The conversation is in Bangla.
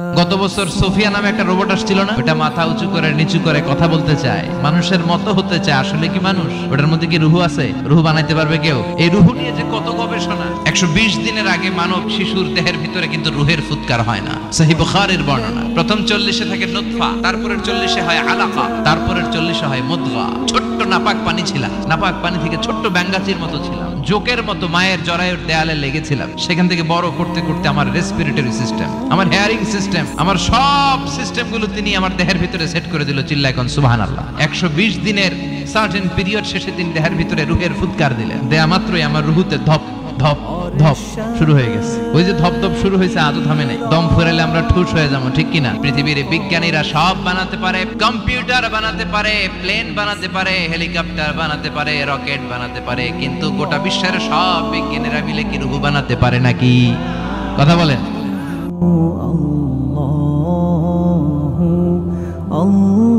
গত বছর সোফিয়া নামে একটা রোবট আসছিল না, ওটা মাথা উঁচু করে নিচু করে কথা বলতে চায়, মানুষের মতো হতে চায়। আসলে কি মানুষ? ওটার মধ্যে কি রুহু আছে? রুহু বানাইতে পারবে কেউ? এই রুহু নিয়ে যে কত গবেষণা। 120 দিনের আগে মানব শিশুর দেহের ভিতরে কিন্তু রুহের ফুৎকার হয় না। সহিহ বুখারীর বর্ণনা। প্রথম 40-এ থাকে নুতফা, তারপরের 40-এ হয় আলাকা, তারপরের 40-এ হয় মুদগা। ছোট্ট নাপাক পানি ছিলাম, নাপাক পানি থেকে ছোট্ট ব্যাঙ্গাচির মতো ছিলাম, জোকের মতো মায়ের জরায়ুর দেয়ালে লেগেছিলাম। সেখান থেকে বড় করতে করতে আমার রেসপিরেটরি সিস্টেম, আমার হেয়ারিং সিস্টেম, আমার সব সিস্টেমগুলো তিনি আমার দেহের ভিতরে সেট করে দিল। চিল্লা এখন সুবহানাল্লাহ। 120 দিনের সার্টেন পিরিয়ড শেষে তিনি দেহের ভিতরে রুহের ফুৎকার দিলেন। দেয়া মাত্রই আমার রুহুতে ধপ ধপ ধপ শুরু হয়ে গেছে। ওই যে ধপ ধপ শুরু হয়েছে, আজও থামে নাই। দম ফুরাইলে আমরা ঠুস হয়ে যাবো, ঠিক কিনা? পৃথিবীর বিজ্ঞানীরা সব বানাতে পারে, কম্পিউটার বানাতে পারে, প্লেন বানাতে পারে, হেলিকপ্টার বানাতে পারে, রকেট বানাতে পারে, কিন্তু গোটা বিশ্বের সব বিজ্ঞানীরা মিলে কি রুহু বানাতে পারে নাকি? কথা বলেন। Allah